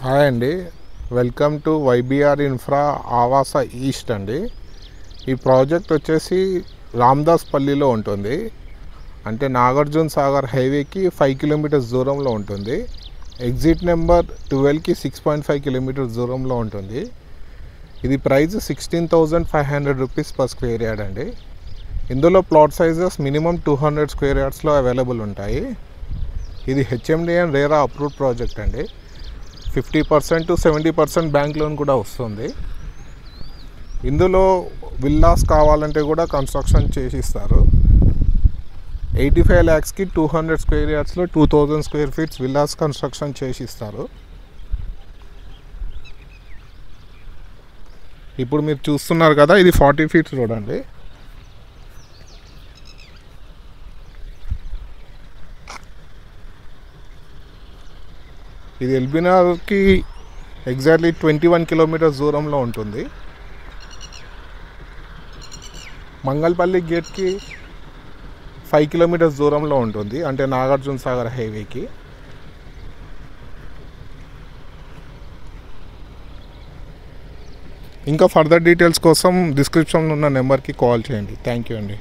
Hi అండి, welcome to YBR infra Awas east అండి. ఈ ప్రాజెక్ట్ వచ్చేసి రామదాస్పల్లిలో ఉంటుంది. అంటే నాగార్జున సాగర్ హైవేకి 5 కిలోమీటర్స్ దూరంలో ఉంటుంది. ఎగ్జిట్ నెంబర్ 12కి 6.5 కిలోమీటర్స్ దూరంలో ఉంటుంది. ఇది price 16,500 rupees per square yard అండి. ఇందులో ప్లాట్ సైజెస్ మినిమం 200 స్క్వేర్ యార్డ్స్లో అవైలబుల్ ఉంటాయి. ఇది HMD and RERA approved project అండి. 50% to 70% బ్యాంక్ లోన్ కూడా వస్తుంది. ఇందులో విల్లాస్ కావాలంటే కూడా కన్స్ట్రక్షన్ చేసి ఇస్తారు. 85 lakhsకి 200 స్క్వేర్ యార్డ్స్లో 2000 స్క్వేర్ ఫీట్స్ విల్లాస్ కన్స్ట్రక్షన్ చేసి ఇస్తారు. ఇప్పుడు మీరు చూస్తున్నారు కదా, ఇది 40 ఫీట్స్ రోడ్ అండి. ఇది ఎల్బీనగర్కి ఎగ్జాక్ట్లీ 21 కిలోమీటర్స్ దూరంలో ఉంటుంది. మంగళపల్లి గేట్కి 5 కిలోమీటర్స్ దూరంలో ఉంటుంది, అంటే నాగార్జున సాగర్ హైవేకి. ఇంకా ఫర్దర్ డీటెయిల్స్ కోసం డిస్క్రిప్షన్లో ఉన్న నెంబర్కి కాల్ చేయండి. థ్యాంక్ యూ అండి.